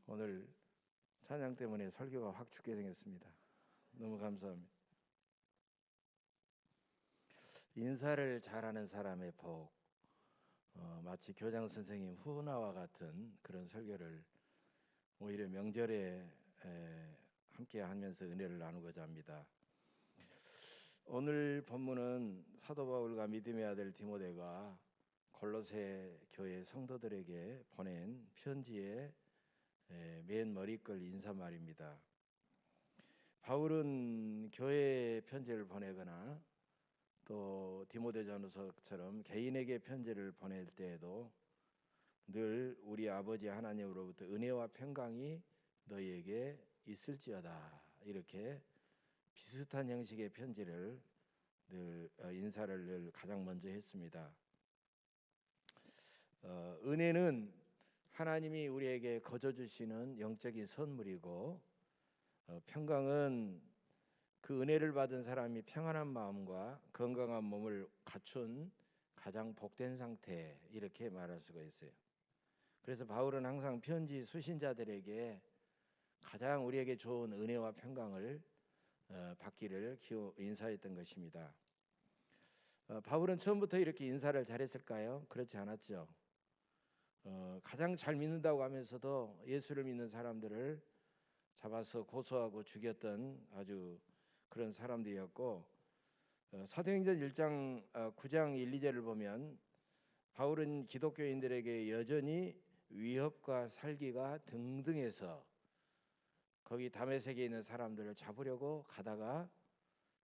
오늘 찬양 때문에 설교가 확 죽게 생겼습니다. 너무 감사합니다. 인사를 잘하는 사람의 복, 마치 교장 선생님 후나와 같은 그런 설교를 오히려 명절에 함께 하면서 은혜를 나누고자 합니다. 오늘 본문은 사도 바울과 믿음의 아들 디모데가 골로새 교회 성도들에게 보낸 편지의 맨 머리글 인사말입니다. 바울은 교회에 편지를 보내거나 또 디모데전서처럼 개인에게 편지를 보낼 때에도 늘 우리 아버지 하나님으로부터 은혜와 평강이 너희에게 있을지어다, 이렇게 비슷한 형식의 편지를 늘 인사를 늘 가장 먼저 했습니다. 은혜는 하나님이 우리에게 거저 주시는 영적인 선물이고, 평강은 그 은혜를 받은 사람이 평안한 마음과 건강한 몸을 갖춘 가장 복된 상태, 이렇게 말할 수가 있어요. 그래서 바울은 항상 편지 수신자들에게 가장 우리에게 좋은 은혜와 평강을 받기를 인사했던 것입니다. 바울은 처음부터 이렇게 인사를 잘했을까요? 그렇지 않았죠. 가장 잘 믿는다고 하면서도 예수를 믿는 사람들을 잡아서 고소하고 죽였던 아주 그런 사람들이었고, 사도행전 1장 9장 1, 2절을 보면 바울은 기독교인들에게 여전히 위협과 살기가 등등해서 거기 다메섹에 있는 사람들을 잡으려고 가다가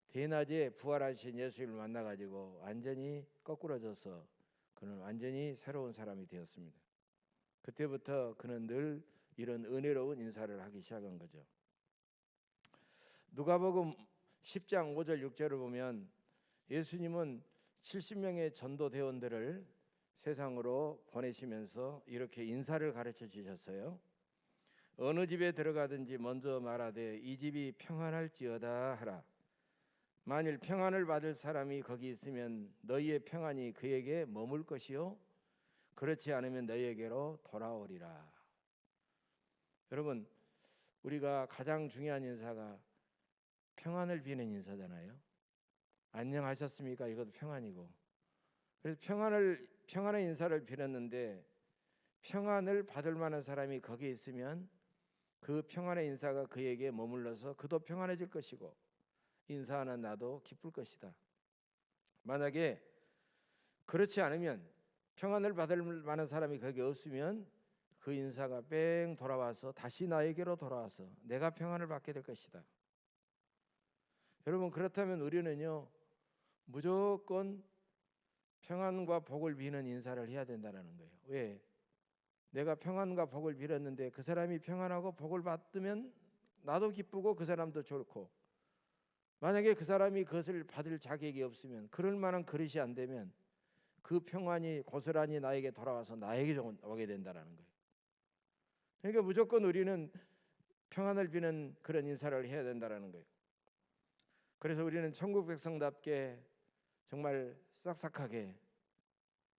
대낮에 부활하신 예수를 만나가지고 완전히 거꾸러져서 그는 완전히 새로운 사람이 되었습니다. 그때부터 그는 늘 이런 은혜로운 인사를 하기 시작한 거죠. 누가복음 10장 5절 6절을 보면 예수님은 70명의 전도대원들을 세상으로 보내시면서 이렇게 인사를 가르쳐 주셨어요. 어느 집에 들어가든지 먼저 말하되 이 집이 평안할지어다 하라. 만일 평안을 받을 사람이 거기 있으면 너희의 평안이 그에게 머물 것이요 그렇지 않으면 너희에게로 돌아오리라. 여러분, 우리가 가장 중요한 인사가 평안을 비는 인사잖아요. 안녕하셨습니까? 이것도 평안이고. 그래서 평안의 인사를 빌었는데, 평안을 받을 만한 사람이 거기에 있으면 그 평안의 인사가 그에게 머물러서 그도 평안해질 것이고 인사하는 나도 기쁠 것이다. 만약에 그렇지 않으면, 평안을 받을 만한 사람이 거기 없으면 그 인사가 뺑 돌아와서 다시 나에게로 돌아와서 내가 평안을 받게 될 것이다. 여러분, 그렇다면 우리는요, 무조건 평안과 복을 비는 인사를 해야 된다는 거예요. 왜? 내가 평안과 복을 빌었는데 그 사람이 평안하고 복을 받으면 나도 기쁘고 그 사람도 좋고, 만약에 그 사람이 그것을 받을 자격이 없으면, 그럴 만한 그릇이 안 되면 그 평안이 고스란히 나에게 돌아와서 나에게 오게 된다는 거예요. 그러니까 무조건 우리는 평안을 비는 그런 인사를 해야 된다는 거예요. 그래서 우리는 천국 백성답게 정말 싹싹하게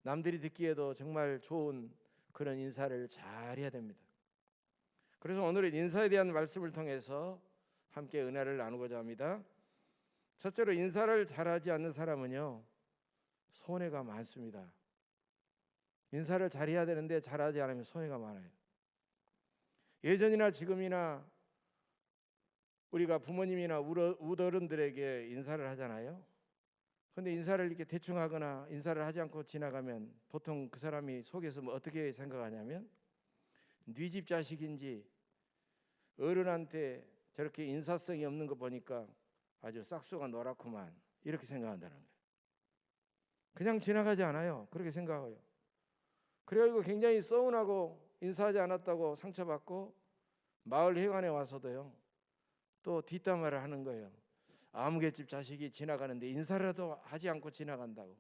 남들이 듣기에도 정말 좋은 그런 인사를 잘 해야 됩니다. 그래서 오늘은 인사에 대한 말씀을 통해서 함께 은혜를 나누고자 합니다. 첫째로, 인사를 잘하지 않는 사람은요, 손해가 많습니다. 인사를 잘해야 되는데 잘하지 않으면 손해가 많아요. 예전이나 지금이나 우리가 부모님이나 우더른들에게 인사를 하잖아요. 근데 인사를 이렇게 대충 하거나 인사를 하지 않고 지나가면 보통 그 사람이 속에서 어떻게 생각하냐면, 네 집 자식인지 어른한테 저렇게 인사성이 없는 거 보니까 아주 싹수가 노랗구만, 이렇게 생각한다는 거예요. 그냥 지나가지 않아요. 그렇게 생각해요. 그래가지고 굉장히 서운하고 인사하지 않았다고 상처받고 마을 회관에 와서도요, 또 뒷담화를 하는 거예요. 아무개집 자식이 지나가는데 인사라도 하지 않고 지나간다고.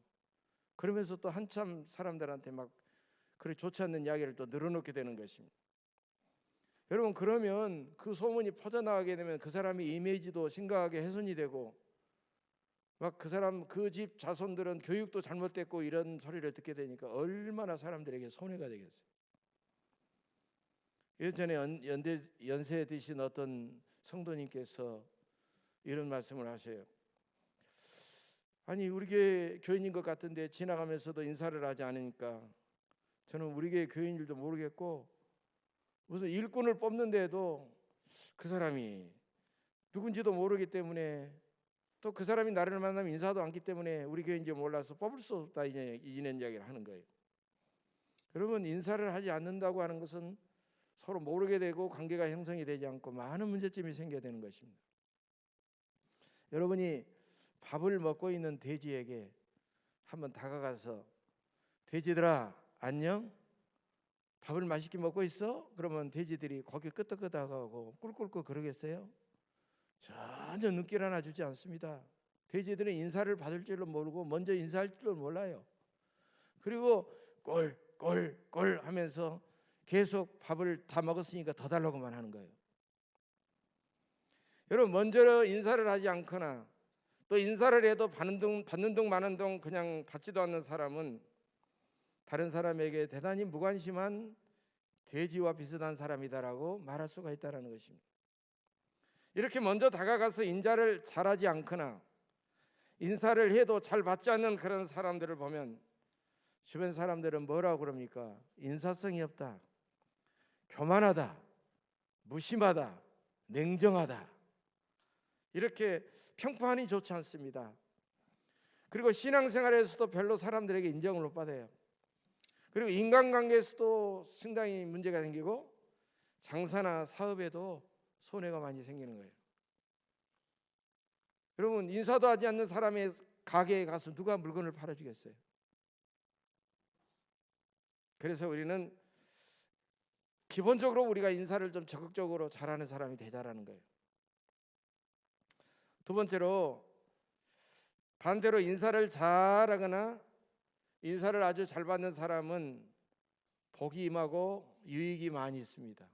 그러면서 또 한참 사람들한테 막 그렇게 좋지 않는 이야기를 또 늘어놓게 되는 것입니다. 여러분, 그러면 그 소문이 퍼져나가게 되면 그 사람의 이미지도 심각하게 훼손이 되고, 막 그 사람 그 집 자손들은 교육도 잘못됐고 이런 소리를 듣게 되니까 얼마나 사람들에게 손해가 되겠어요. 예전에 연세 드신 어떤 성도님께서 이런 말씀을 하셔요. 아니, 우리 교회 교인인 것 같은데 지나가면서도 인사를 하지 않으니까 저는 우리 교회 교인인 줄도 모르겠고, 무슨 일꾼을 뽑는데도 그 사람이 누군지도 모르기 때문에, 또 그 사람이 나를 만나면 인사도 않기 때문에 우리 교회인지 몰라서 뽑을 수 없다, 이런 이야기를 하는 거예요. 여러분, 인사를 하지 않는다고 하는 것은 서로 모르게 되고 관계가 형성이 되지 않고 많은 문제점이 생겨야 되는 것입니다. 여러분이 밥을 먹고 있는 돼지에게 한번 다가가서 돼지들아 안녕? 밥을 맛있게 먹고 있어? 그러면 돼지들이 고개 끄덕끄덕하고 꿀꿀꿀 그러겠어요? 전혀 눈길 하나 주지 않습니다. 돼지들은 인사를 받을 줄도 모르고 먼저 인사할 줄도 몰라요. 그리고 꼴꼴꼴 하면서 계속 밥을 다 먹었으니까 더 달라고만 하는 거예요. 여러분, 먼저 인사를 하지 않거나 또 인사를 해도 받는 둥 마는 둥 그냥 받지도 않는 사람은 다른 사람에게 대단히 무관심한 돼지와 비슷한 사람이다라고 말할 수가 있다는 것입니다. 이렇게 먼저 다가가서 인사를 잘하지 않거나 인사를 해도 잘 받지 않는 그런 사람들을 보면 주변 사람들은 뭐라고 그럽니까? 인사성이 없다, 교만하다, 무심하다, 냉정하다, 이렇게 평판이 좋지 않습니다. 그리고 신앙생활에서도 별로 사람들에게 인정을 못 받아요. 그리고 인간관계에서도 상당히 문제가 생기고 장사나 사업에도 손해가 많이 생기는 거예요. 여러분, 인사도 하지 않는 사람의 가게에 가서 누가 물건을 팔아주겠어요? 그래서 우리는 기본적으로 우리가 인사를 좀 적극적으로 잘하는 사람이 되자라는 거예요. 두 번째로, 반대로 인사를 잘하거나 인사를 아주 잘 받는 사람은 복이 임하고 유익이 많이 있습니다.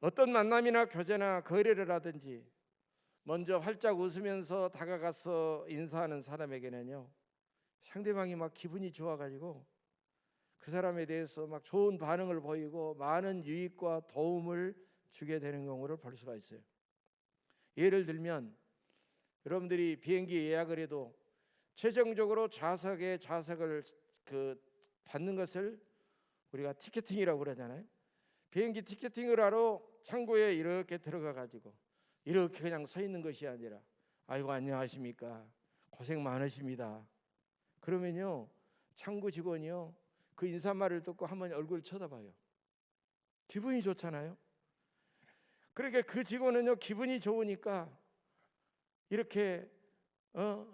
어떤 만남이나 교제나 거래를 하든지 먼저 활짝 웃으면서 다가가서 인사하는 사람에게는요, 상대방이 막 기분이 좋아가지고 그 사람에 대해서 막 좋은 반응을 보이고 많은 유익과 도움을 주게 되는 경우를 볼 수가 있어요. 예를 들면 여러분들이 비행기 예약을 해도 최종적으로 좌석을 받는 것을 우리가 티켓팅이라고 그러잖아요. 비행기 티켓팅을 하러 창고에 이렇게 들어가 가지고 이렇게 그냥 서 있는 것이 아니라 아이고 안녕하십니까, 고생 많으십니다, 그러면요 창구 직원이요 그 인사말을 듣고 한번 얼굴 쳐다봐요. 기분이 좋잖아요. 그러니까 그 직원은요 기분이 좋으니까 이렇게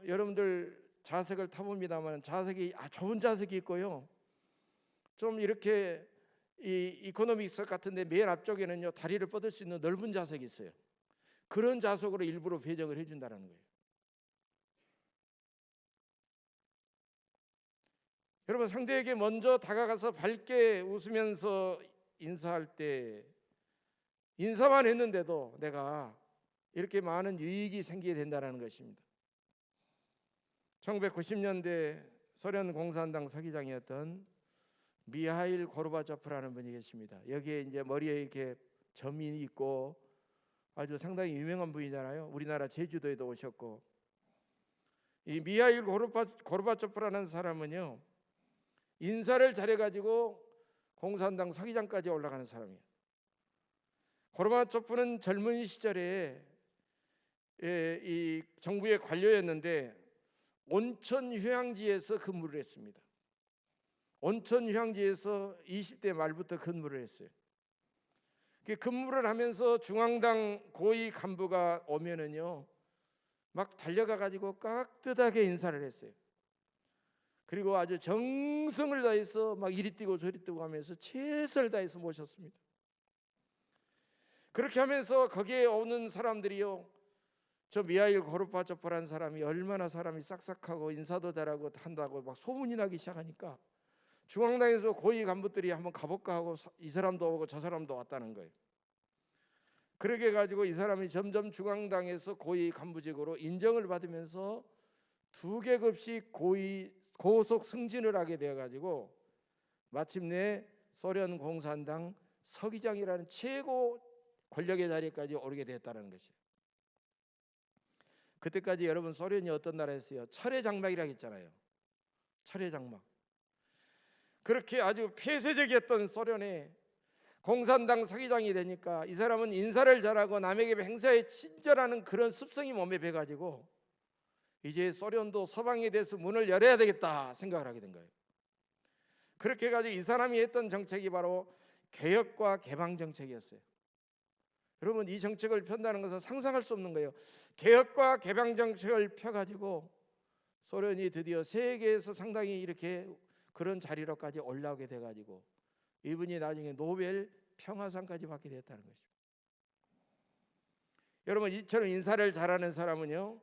여러분들 좌석을 타봅니다만 좌석이 좋은 좌석이 있고요, 좀 이렇게 이 이코노미석 같은데 맨 앞쪽에는요 다리를 뻗을 수 있는 넓은 좌석이 있어요. 그런 좌석으로 일부러 배정을 해준다는 거예요. 여러분, 상대에게 먼저 다가가서 밝게 웃으면서 인사할 때 인사만 했는데도 내가 이렇게 많은 유익이 생기게 된다는 것입니다. 1990년대 소련 공산당 서기장이었던 미하일 고르바초프라는 분이 계십니다. 여기에 이제 머리에 이렇게 점이 있고 아주 상당히 유명한 분이잖아요. 우리나라 제주도에도 오셨고, 이 미하일 고르바초프라는 사람은요 인사를 잘해가지고 공산당 서기장까지 올라가는 사람이에요. 고르바초프는 젊은 시절에 이 정부의 관료였는데 온천 휴양지에서 근무를 했습니다. 온천 휴양지에서 20대 말부터 근무를 했어요. 근무를 하면서 중앙당 고위 간부가 오면은요 막 달려가 가지고 깍듯하게 인사를 했어요. 그리고 아주 정성을 다해서 막 이리 뛰고 저리 뛰고 하면서 최선을 다해서 모셨습니다. 그렇게 하면서 거기에 오는 사람들이요, 저 미하일 고르바초프라는 사람이 얼마나 사람이 싹싹하고 인사도 잘하고 한다고 막 소문이 나기 시작하니까 중앙당에서 고위 간부들이 한번 가볼까 하고 이 사람도 오고 저 사람도 왔다는 거예요. 그렇게 가지고 이 사람이 점점 중앙당에서 고위 간부직으로 인정을 받으면서 2계급씩 고속 승진을 하게 되어 가지고 마침내 소련 공산당 서기장이라는 최고 권력의 자리까지 오르게 됐다는 것이에요. 그때까지 여러분 소련이 어떤 나라였어요? 철의 장막이라고 했잖아요. 철의 장막. 그렇게 아주 폐쇄적이었던 소련에 공산당 서기장이 되니까 이 사람은 인사를 잘하고 남에게 행사에 친절하는 그런 습성이 몸에 배가지고 이제 소련도 서방에 대해서 문을 열어야 되겠다 생각을 하게 된 거예요. 그렇게 해가지고 이 사람이 했던 정책이 바로 개혁과 개방 정책이었어요. 여러분, 이 정책을 편다는 것은 상상할 수 없는 거예요. 개혁과 개방 정책을 펴가지고 소련이 드디어 세계에서 상당히 이렇게 그런 자리로까지 올라오게 돼가지고 이분이 나중에 노벨 평화상까지 받게 됐다는 것입니다. 여러분, 이처럼 인사를 잘하는 사람은요,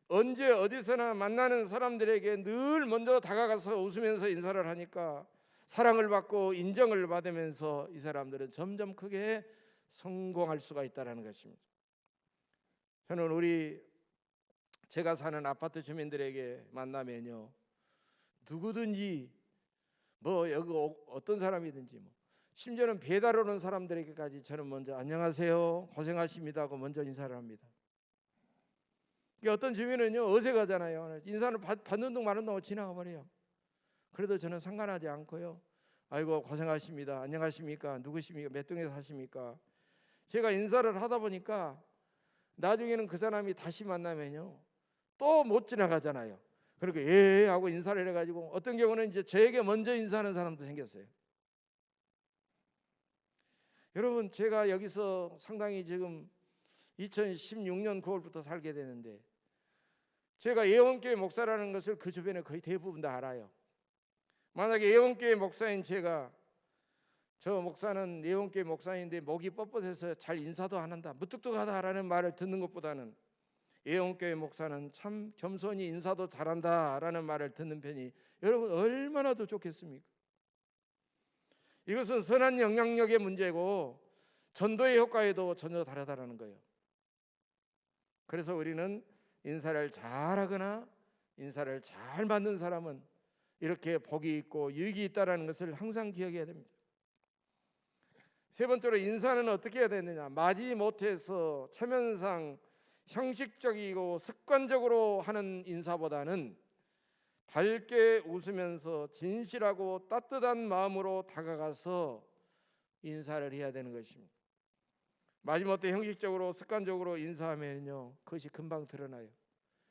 언제 어디서나 만나는 사람들에게 늘 먼저 다가가서 웃으면서 인사를 하니까 사랑을 받고 인정을 받으면서 이 사람들은 점점 크게 성공할 수가 있다는 것입니다. 저는 제가 사는 아파트 주민들에게 만나면요, 누구든지 여기 어떤 사람이든지 심지어는 배달 오는 사람들에게까지 저는 먼저 안녕하세요, 고생하십니다 하고 먼저 인사를 합니다. 어떤 주민은요, 어색하잖아요. 인사를 받는 둥 마는 둥 지나가 버려요. 그래도 저는 상관하지 않고요, 아이고 고생하십니다, 안녕하십니까, 누구십니까, 몇 동에 사십니까. 제가 인사를 하다 보니까 나중에는 그 사람이 다시 만나면요 또 못 지나가잖아요. 그러니까 예 하고 인사를 해가지고 어떤 경우는 이제 저에게 먼저 인사하는 사람도 생겼어요. 여러분, 제가 여기서 상당히 지금 2016년 9월부터 살게 되는데 제가 예원교회 목사라는 것을 그 주변에 거의 대부분 다 알아요. 만약에 예원교회 목사인 저 목사는 예원교회 목사인데 목이 뻣뻣해서 잘 인사도 안 한다, 무뚝뚝하다라는 말을 듣는 것보다는 예원교회 목사는 참 겸손히 인사도 잘한다라는 말을 듣는 편이 여러분 얼마나 더 좋겠습니까? 이것은 선한 영향력의 문제고 전도의 효과에도 전혀 다르다라는 거예요. 그래서 우리는 인사를 잘하거나 인사를 잘 받는 사람은 이렇게 복이 있고 유익이 있다는 것을 항상 기억해야 됩니다. 세 번째로, 인사는 어떻게 해야 되느냐? 마지못해서 체면상 형식적이고 습관적으로 하는 인사보다는 밝게 웃으면서 진실하고 따뜻한 마음으로 다가가서 인사를 해야 되는 것입니다. 마지못해 형식적으로 습관적으로 인사하면요 그것이 금방 드러나요.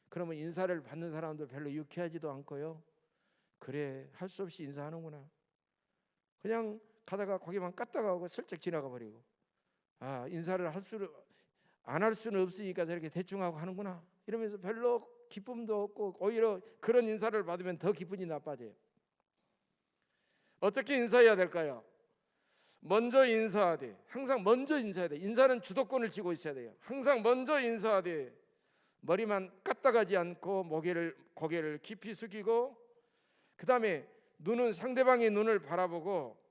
그러면 인사를 받는 사람도 별로 유쾌하지도 않고요, 그래 할 수 없이 인사하는구나, 그냥 가다가 거기만 까딱하고 슬쩍 지나가 버리고, 인사를 안 할 수는 없으니까 저렇게 대충 하고 하는구나 이러면서 별로 기쁨도 없고 오히려 그런 인사를 받으면 더 기분이 나빠져요. 어떻게 인사해야 될까요? 먼저 인사하되, 항상 먼저 인사해야 돼. 인사는 주도권을 쥐고 있어야 돼요. 항상 먼저 인사하되 머리만 까딱하지 않고 고개를 깊이 숙이고, 그 다음에 눈은 상대방의 눈을 바라보고,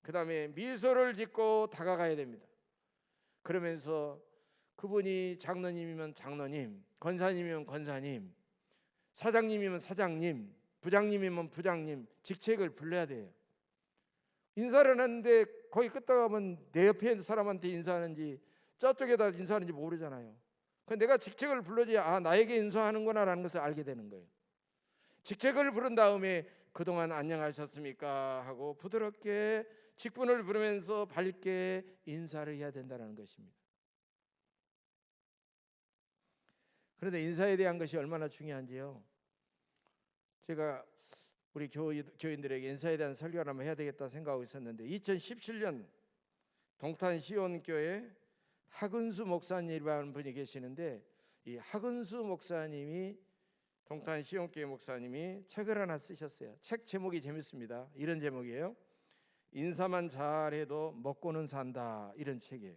그 다음에 미소를 짓고 다가가야 됩니다. 그러면서 그분이 장로님이면 장로님, 권사님이면 권사님, 사장님이면 사장님, 부장님이면 부장님, 직책을 불러야 돼요. 인사를 하는데 거기 끄떡 하면 내 옆에 있는 사람한테 인사하는지 저쪽에다 인사하는지 모르잖아요. 내가 직책을 불러지 나에게 인사하는구나 라는 것을 알게 되는 거예요. 직책을 부른 다음에 그동안 안녕하셨습니까 하고 부드럽게 직분을 부르면서 밝게 인사를 해야 된다는 것입니다. 그런데 인사에 대한 것이 얼마나 중요한지요, 제가 우리 교인들에게 인사에 대한 설교를 한번 해야 되겠다 생각하고 있었는데 2017년 동탄 시온교회 하근수 목사님이라는 분이 계시는데, 이 하근수 목사님이 동탄 시온교회 목사님이 책을 하나 쓰셨어요. 책 제목이 재밌습니다. 이런 제목이에요. 인사만 잘해도 먹고는 산다, 이런 책이에요.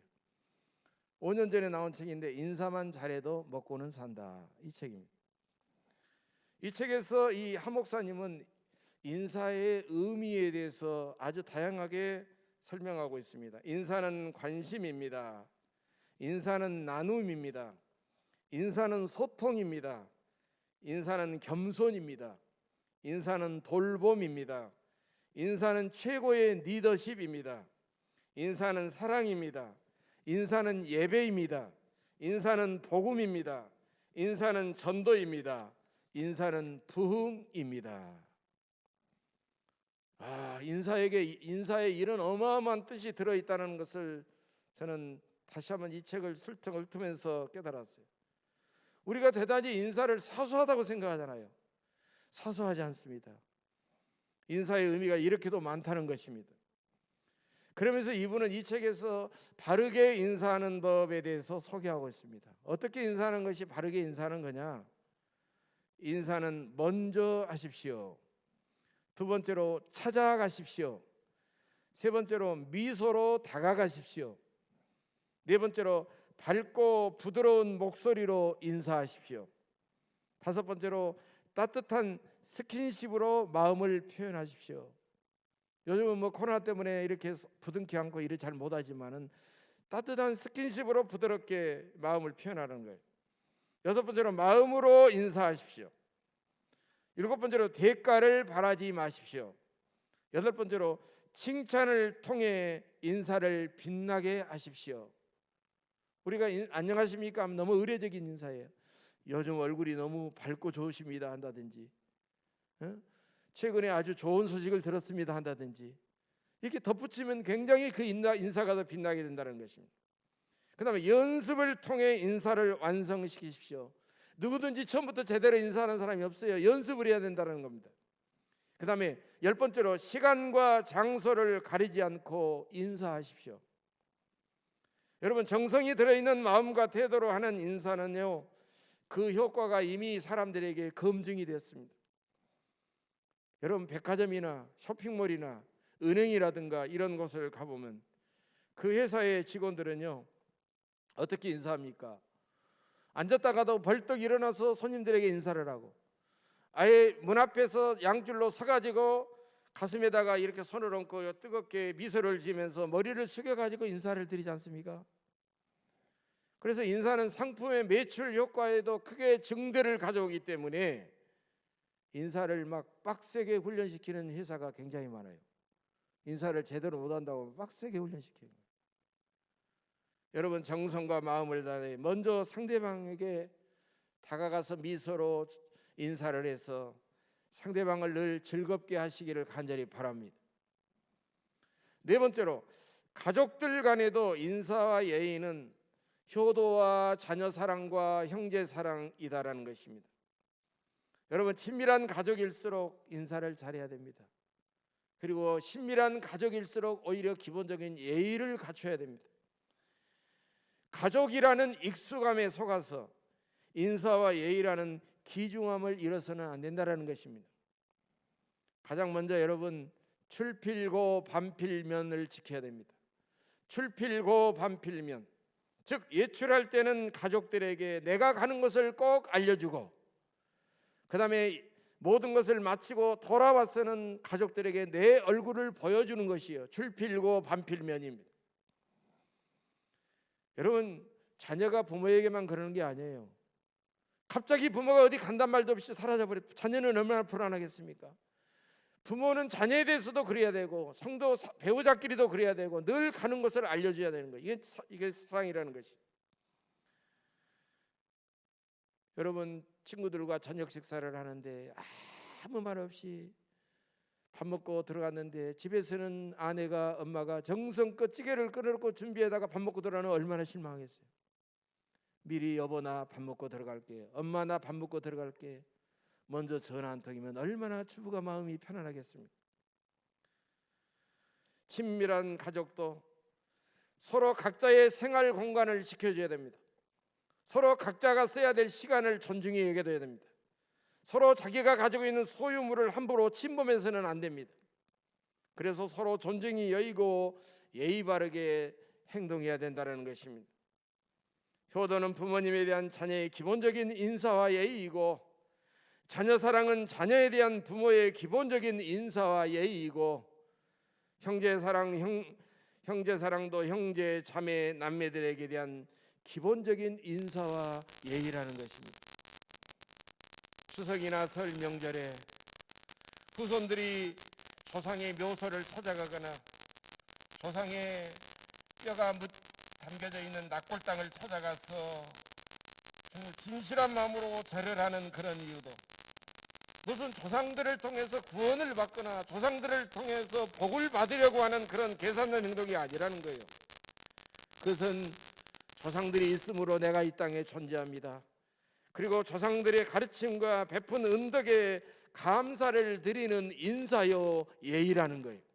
5년 전에 나온 책인데 인사만 잘해도 먹고는 산다, 이 책입니다. 이 책에서 이 하 목사님은 인사의 의미에 대해서 아주 다양하게 설명하고 있습니다. 인사는 관심입니다. 인사는 나눔입니다. 인사는 소통입니다. 인사는 겸손입니다. 인사는 돌봄입니다. 인사는 최고의 리더십입니다. 인사는 사랑입니다. 인사는 예배입니다. 인사는 복음입니다. 인사는 전도입니다. 인사는 부흥입니다. 인사에 이런 어마어마한 뜻이 들어있다는 것을 저는 다시 한번 이 책을 훑으면서 깨달았어요. 우리가 대단히 인사를 사소하다고 생각하잖아요. 사소하지 않습니다. 인사의 의미가 이렇게도 많다는 것입니다. 그러면서 이분은 이 책에서 바르게 인사하는 법에 대해서 소개하고 있습니다. 어떻게 인사하는 것이 바르게 인사하는 거냐? 인사는 먼저 하십시오. 두 번째로 찾아가십시오. 세 번째로 미소로 다가가십시오. 네 번째로 밝고 부드러운 목소리로 인사하십시오. 다섯 번째로 따뜻한 스킨십으로 마음을 표현하십시오. 요즘은 코로나 때문에 이렇게 부둥켜 안고 일을 잘 못하지만은 따뜻한 스킨십으로 부드럽게 마음을 표현하는 거예요. 여섯 번째로 마음으로 인사하십시오. 일곱 번째로 대가를 바라지 마십시오. 여덟 번째로 칭찬을 통해 인사를 빛나게 하십시오. 우리가 안녕하십니까 하면 너무 의례적인 인사예요. 요즘 얼굴이 너무 밝고 좋으십니다 한다든지, 최근에 아주 좋은 소식을 들었습니다 한다든지, 이렇게 덧붙이면 굉장히 그 인사가 더 빛나게 된다는 것입니다. 그 다음에 연습을 통해 인사를 완성시키십시오. 누구든지 처음부터 제대로 인사하는 사람이 없어요. 연습을 해야 된다는 겁니다. 그 다음에 열 번째로 시간과 장소를 가리지 않고 인사하십시오. 여러분, 정성이 들어있는 마음과 태도로 하는 인사는요, 그 효과가 이미 사람들에게 검증이 됐습니다. 여러분, 백화점이나 쇼핑몰이나 은행이라든가 이런 곳을 가보면 그 회사의 직원들은요, 어떻게 인사합니까? 앉았다가도 벌떡 일어나서 손님들에게 인사를 하고, 아예 문 앞에서 양줄로 서가지고 가슴에다가 이렇게 손을 얹고 뜨겁게 미소를 지으면서 머리를 숙여가지고 인사를 드리지 않습니까? 그래서 인사는 상품의 매출 효과에도 크게 증대를 가져오기 때문에 인사를 막 빡세게 훈련시키는 회사가 굉장히 많아요. 인사를 제대로 못한다고 빡세게 훈련시키는 거예요. 여러분, 정성과 마음을 다해 먼저 상대방에게 다가가서 미소로 인사를 해서 상대방을 늘 즐겁게 하시기를 간절히 바랍니다. 네 번째로, 가족들 간에도 인사와 예의는 효도와 자녀 사랑과 형제 사랑이다라는 것입니다. 여러분, 친밀한 가족일수록 인사를 잘해야 됩니다. 그리고 친밀한 가족일수록 오히려 기본적인 예의를 갖춰야 됩니다. 가족이라는 익숙함에 속아서 인사와 예의라는 기중함을 잃어서는 안 된다는 것입니다. 가장 먼저 여러분, 출필고 반필면을 지켜야 됩니다. 출필고 반필면, 즉 외출할 때는 가족들에게 내가 가는 것을 꼭 알려주고, 그 다음에 모든 것을 마치고 돌아와서는 가족들에게 내 얼굴을 보여주는 것이요, 출필고 반필면입니다. 여러분, 자녀가 부모에게만 그러는 게 아니에요. 갑자기 부모가 어디 간단 말도 없이 사라져버려 자녀는 얼마나 불안하겠습니까? 부모는 자녀에 대해서도 그래야 되고, 성도 배우자끼리도 그래야 되고, 늘 가는 것을 알려줘야 되는 거예요. 이게 사랑이라는 것이. 여러분, 친구들과 저녁 식사를 하는데 아무 말 없이 밥 먹고 들어갔는데 집에서는 아내가, 엄마가 정성껏 찌개를 끓여놓고 준비해다가 밥 먹고 들어가는 얼마나 실망하겠어요. 미리 여보 나 밥 먹고 들어갈게, 엄마 나 밥 먹고 들어갈게, 먼저 전화 한 통이면 얼마나 주부가 마음이 편안하겠습니까? 친밀한 가족도 서로 각자의 생활 공간을 지켜줘야 됩니다. 서로 각자가 써야 될 시간을 존중히 여겨야 됩니다. 서로 자기가 가지고 있는 소유물을 함부로 침범해서는 안 됩니다. 그래서 서로 존중히 여기고 예의 바르게 행동해야 된다는 것입니다. 효도는 부모님에 대한 자녀의 기본적인 인사와 예의이고, 자녀 사랑은 자녀에 대한 부모의 기본적인 인사와 예의이고, 형제 사랑도 형제, 자매, 남매들에게 대한 기본적인 인사와 예의라는 것입니다. 추석이나 설 명절에 후손들이 조상의 묘소를 찾아가거나 조상의 뼈가 담겨져 있는 낙골 땅을 찾아가서 정말 진실한 마음으로 절을 하는 그런 이유도 무슨 조상들을 통해서 구원을 받거나 조상들을 통해서 복을 받으려고 하는 그런 계산된 행동이 아니라는 거예요. 그것은 조상들이 있으므로 내가 이 땅에 존재합니다. 그리고 조상들의 가르침과 베푼 은덕에 감사를 드리는 인사요 예의라는 거예요.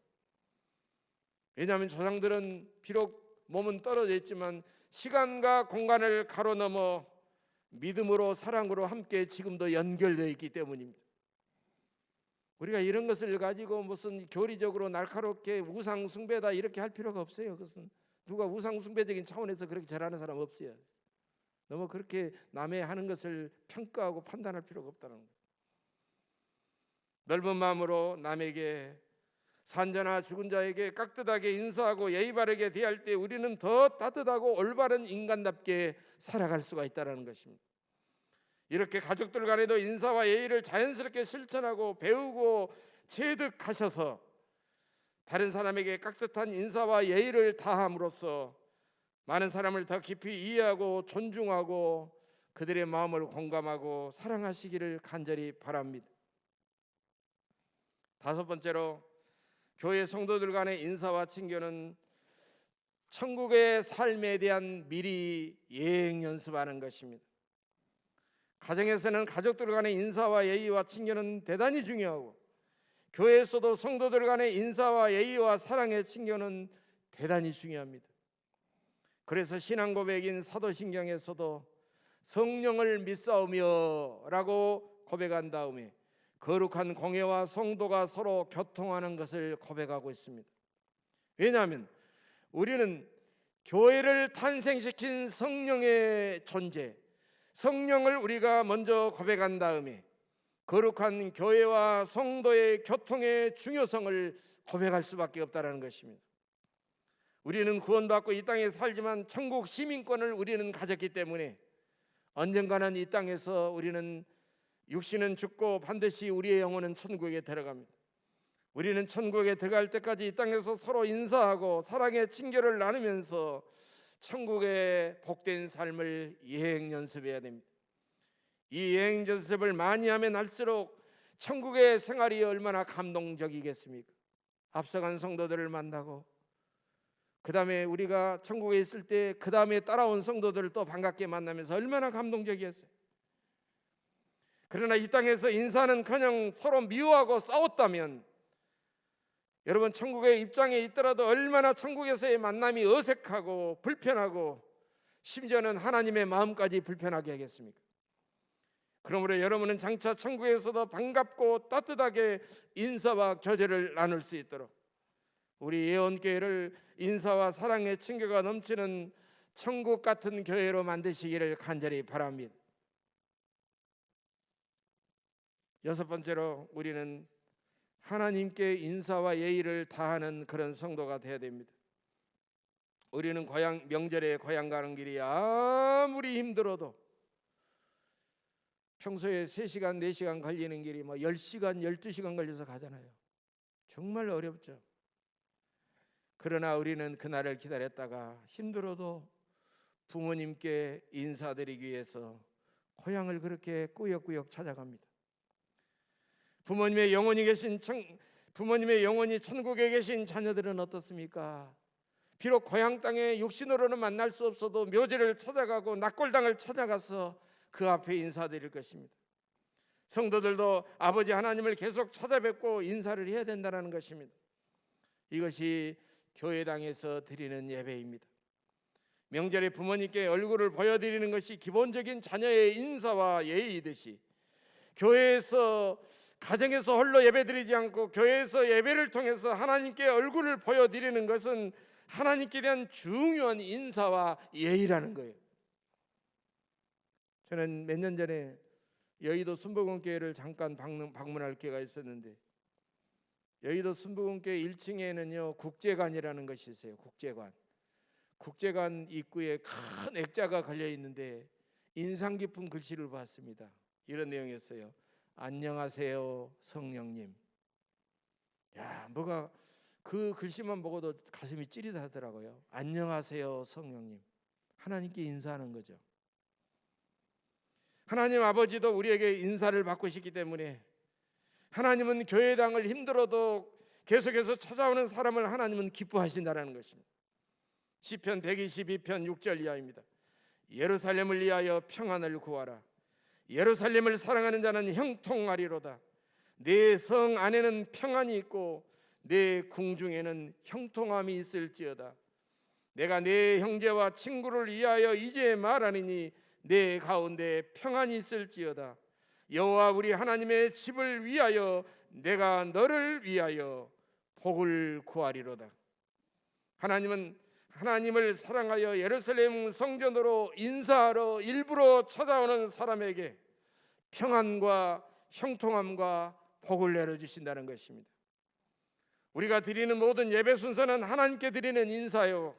왜냐하면 조상들은 비록 몸은 떨어져 있지만 시간과 공간을 가로넘어 믿음으로 사랑으로 함께 지금도 연결되어 있기 때문입니다. 우리가 이런 것을 가지고 무슨 교리적으로 날카롭게 우상 숭배다 이렇게 할 필요가 없어요. 그것은 누가 우상 숭배적인 차원에서 그렇게 절하는 사람 없어요. 너무 그렇게 남의 하는 것을 평가하고 판단할 필요가 없다는 거예요. 넓은 마음으로 남에게 산자나 죽은 자에게 깍듯하게 인사하고 예의 바르게 대할 때 우리는 더 따뜻하고 올바른 인간답게 살아갈 수가 있다는 것입니다. 이렇게 가족들 간에도 인사와 예의를 자연스럽게 실천하고 배우고 체득하셔서 다른 사람에게 깍듯한 인사와 예의를 다함으로써 많은 사람을 더 깊이 이해하고 존중하고 그들의 마음을 공감하고 사랑하시기를 간절히 바랍니다. 다섯 번째로 교회 성도들 간의 인사와 친교는 천국의 삶에 대한 미리 예행 연습하는 것입니다. 가정에서는 가족들 간의 인사와 예의와 친교는 대단히 중요하고 교회에서도 성도들 간의 인사와 예의와 사랑의 친교는 대단히 중요합니다. 그래서 신앙 고백인 사도신경에서도 성령을 믿사오며 라고 고백한 다음에 거룩한 공예와 성도가 서로 교통하는 것을 고백하고 있습니다. 왜냐하면 우리는 교회를 탄생시킨 성령의 존재, 성령을 우리가 먼저 고백한 다음에 거룩한 교회와 성도의 교통의 중요성을 고백할 수밖에 없다는 것입니다. 우리는 구원받고 이 땅에 살지만 천국 시민권을 우리는 가졌기 때문에 언젠가는 이 땅에서 우리는 육신은 죽고 반드시 우리의 영혼은 천국에 들어갑니다. 우리는 천국에 들어갈 때까지 이 땅에서 서로 인사하고 사랑의 친교를 나누면서 천국의 복된 삶을 예행 연습해야 됩니다. 이 예행 연습을 많이 하면 할수록 천국의 생활이 얼마나 감동적이겠습니까? 앞서간 성도들을 만나고 그 다음에 우리가 천국에 있을 때 그 다음에 따라온 성도들을 또 반갑게 만나면서 얼마나 감동적이었어요. 그러나 이 땅에서 인사는커녕 서로 미워하고 싸웠다면 여러분 천국의 입장에 있더라도 얼마나 천국에서의 만남이 어색하고 불편하고 심지어는 하나님의 마음까지 불편하게 하겠습니까? 그러므로 여러분은 장차 천국에서도 반갑고 따뜻하게 인사와 교제를 나눌 수 있도록 우리 예언교회를 인사와 사랑의 친교가 넘치는 천국 같은 교회로 만드시기를 간절히 바랍니다. 여섯 번째로 우리는 하나님께 인사와 예의를 다하는 그런 성도가 되어야 됩니다. 우리는 명절에 고향 가는 길이 아무리 힘들어도 평소에 3시간, 4시간 걸리는 길이 10시간, 12시간 걸려서 가잖아요. 정말 어렵죠. 그러나 우리는 그날을 기다렸다가 힘들어도 부모님께 인사드리기 위해서 고향을 그렇게 꾸역꾸역 찾아갑니다. 부모님의 영혼이 천국에 계신 자녀들은 어떻습니까? 비록 고향 땅에 육신으로는 만날 수 없어도 묘지를 찾아가고 낙골당을 찾아가서 그 앞에 인사드릴 것입니다. 성도들도 아버지 하나님을 계속 찾아뵙고 인사를 해야 된다는 것입니다. 이것이 교회당에서 드리는 예배입니다. 명절에 부모님께 얼굴을 보여드리는 것이 기본적인 자녀의 인사와 예의이듯이 교회에서 가정에서 홀로 예배드리지 않고 교회에서 예배를 통해서 하나님께 얼굴을 보여드리는 것은 하나님께 대한 중요한 인사와 예의라는 거예요. 저는 몇 년 전에 여의도 순복음교회를 잠깐 방문할 기회가 있었는데 여의도 순복음교회 1층에는요 국제관이라는 것이 있어요. 국제관 입구에 큰 액자가 걸려 있는데 인상 깊은 글씨를 봤습니다. 이런 내용이었어요. 안녕하세요 성령님. 야, 뭐가 그 글씨만 보고도 가슴이 찌릿하더라고요. 안녕하세요 성령님. 하나님께 인사하는 거죠. 하나님 아버지도 우리에게 인사를 받고 싶기 때문에 하나님은 교회당을 힘들어도 계속해서 찾아오는 사람을 하나님은 기뻐하신다는 것입니다. 시편 122편 6절 이하입니다. 예루살렘을 위하여 평안을 구하라. 예루살렘을 사랑하는 자는 형통하리로다. 내 성 안에는 평안이 있고 내 궁중에는 형통함이 있을지어다. 내가 내 형제와 친구를 위하여 이제 말하니니 내 가운데 평안이 있을지어다. 여호와 우리 하나님의 집을 위하여 내가 너를 위하여 복을 구하리로다. 하나님은 하나님을 사랑하여 예루살렘 성전으로 인사하러 일부러 찾아오는 사람에게 평안과 형통함과 복을 내려주신다는 것입니다. 우리가 드리는 모든 예배 순서는 하나님께 드리는 인사요,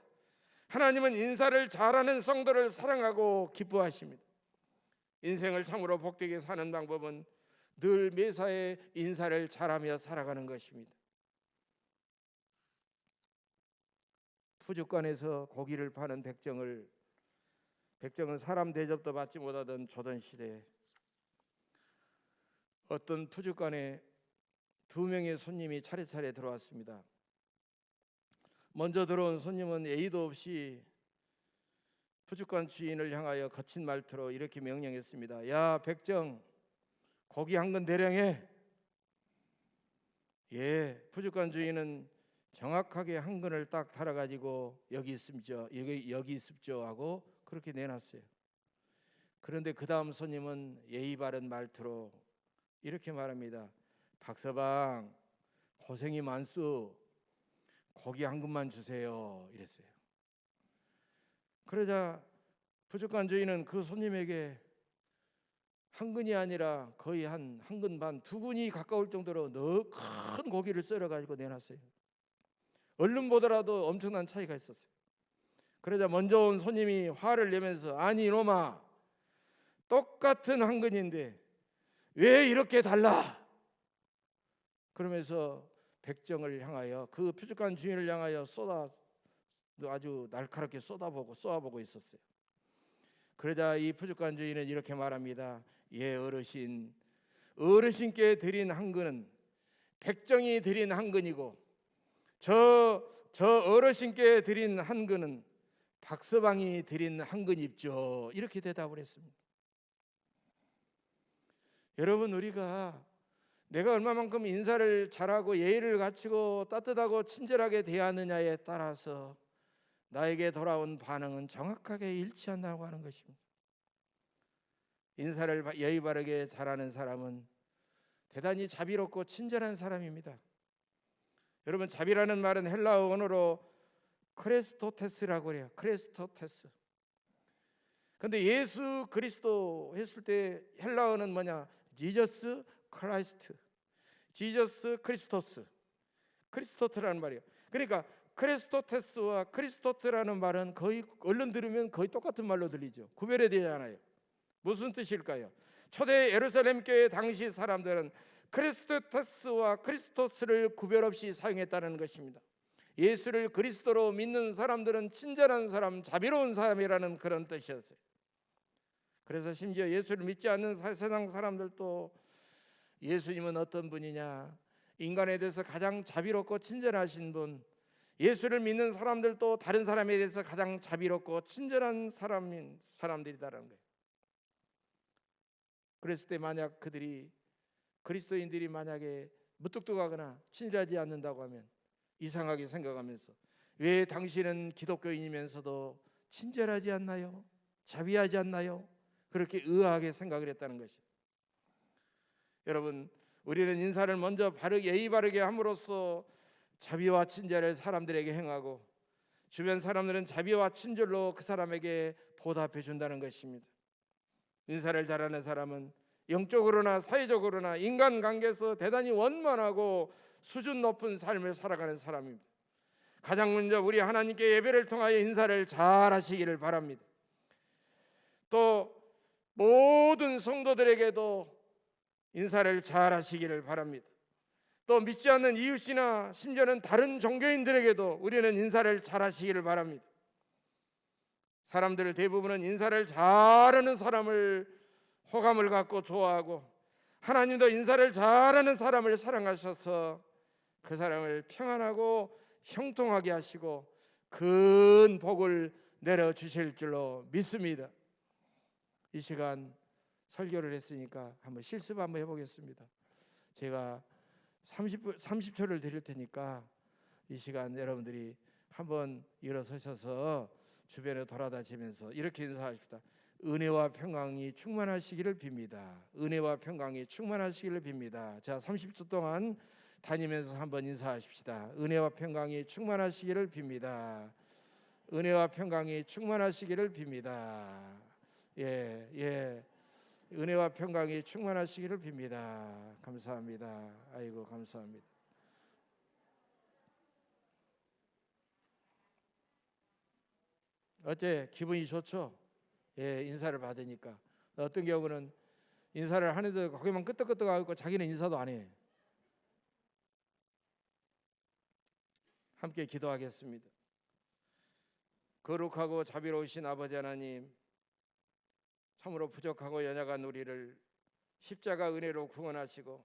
하나님은 인사를 잘하는 성도를 사랑하고 기뻐하십니다. 인생을 참으로 복되게 사는 방법은 늘 매사에 인사를 잘하며 살아가는 것입니다. 푸주간에서 고기를 파는 백정은 사람 대접도 받지 못하던 조던 시대에 어떤 푸주간에 2명의 손님이 차례차례 들어왔습니다. 먼저 들어온 손님은 예의도 없이 푸주간 주인을 향하여 거친 말투로 이렇게 명령했습니다. 야 백정, 고기 한 근 대량해. 예, 푸주간 주인은 정확하게 한 근을 딱 달아가지고 여기 있습죠 하고 그렇게 내놨어요. 그런데 그 다음 손님은 예의 바른 말투로 이렇게 말합니다. 박서방, 고생이 많소. 고기 한 근만 주세요. 이랬어요. 그러자 푸주간 주인은 그 손님에게 한 근이 아니라 거의 한 근 반, 2근이 가까울 정도로 너 큰 고기를 썰어가지고 내놨어요. 얼른 보더라도 엄청난 차이가 있었어요. 그러자 먼저 온 손님이 화를 내면서 아니 이놈아, 똑같은 한 근인데 왜 이렇게 달라? 그러면서 백정을 향하여, 그 푸주간 주인을 향하여 아주 날카롭게 쏘아보고 있었어요. 그러자 이 푸주간 주인은 이렇게 말합니다. 예 어르신께 드린 한 근은 백정이 드린 한 근이고 저 어르신께 드린 한 근은 박서방이 드린 한 근입죠. 이렇게 대답을 했습니다. 여러분, 우리가 내가 얼마만큼 인사를 잘하고 예의를 갖추고 따뜻하고 친절하게 대하느냐에 따라서 나에게 돌아온 반응은 정확하게 일치한다고 하는 것입니다. 인사를 예의 바르게 잘하는 사람은 대단히 자비롭고 친절한 사람입니다. 여러분, 자비라는 말은 헬라어 언어로 크레스토테스라고 해요. 크레스토테스. 근데 예수 그리스도 했을 때 헬라어는 뭐냐? 지저스 크라이스트, 지저스 크리스토스, 크리스토트라는 말이에요. 그러니까 크레스토테스와 크리스토트라는 말은 거의 얼른 들으면 거의 똑같은 말로 들리죠. 구별이 되지 않아요. 무슨 뜻일까요? 초대 예루살렘 교회 당시 사람들은 크리스토테스와 크리스토스를 구별 없이 사용했다는 것입니다. 예수를 그리스도로 믿는 사람들은 친절한 사람, 자비로운 사람이라는 그런 뜻이었어요. 그래서 심지어 예수를 믿지 않는 세상 사람들도 예수님은 어떤 분이냐, 인간에 대해서 가장 자비롭고 친절하신 분, 예수를 믿는 사람들도 다른 사람에 대해서 가장 자비롭고 친절한 사람들이다라는 거예요. 그랬을 때 만약 그리스도인들이 만약에 무뚝뚝하거나 친절하지 않는다고 하면 이상하게 생각하면서 왜 당신은 기독교인이면서도 친절하지 않나요? 자비하지 않나요? 그렇게 의아하게 생각을 했다는 것이죠. 여러분, 우리는 인사를 먼저 예의 바르게 함으로써 자비와 친절을 사람들에게 행하고 주변 사람들은 자비와 친절로 그 사람에게 보답해 준다는 것입니다. 인사를 잘하는 사람은 영적으로나 사회적으로나 인간관계에서 대단히 원만하고 수준 높은 삶을 살아가는 사람입니다. 가장 먼저 우리 하나님께 예배를 통하여 인사를 잘 하시기를 바랍니다. 또 모든 성도들에게도 인사를 잘 하시기를 바랍니다. 또 믿지 않는 이웃이나 심지어는 다른 종교인들에게도 우리는 인사를 잘하시기를 바랍니다. 사람들 대부분은 인사를 잘하는 사람을 호감을 갖고 좋아하고, 하나님도 인사를 잘하는 사람을 사랑하셔서 그 사람을 평안하고 형통하게 하시고 큰 복을 내려주실 줄로 믿습니다. 이 시간 설교를 했으니까 한번 실습 한번 해보겠습니다. 제가 30초를 드릴 테니까 이 시간 여러분들이 한번 일어서셔서 주변에 돌아다니면서 이렇게 인사하십시다. 은혜와 평강이 충만하시기를 빕니다. 은혜와 평강이 충만하시기를 빕니다. 자, 30초 동안 다니면서 한번 인사하십시다. 은혜와 평강이 충만하시기를 빕니다. 은혜와 평강이 충만하시기를 빕니다. 예. 은혜와 평강이 충만하시기를 빕니다. 감사합니다. 아이고, 감사합니다. 어째 기분이 좋죠? 예, 인사를 받으니까. 어떤 경우는 인사를 하는데 거기만 끄떡끄떡하고 자기는 인사도 안 해. 함께 기도하겠습니다. 거룩하고 자비로우신 아버지 하나님, 참으로 부족하고 연약한 우리를 십자가 은혜로 구원하시고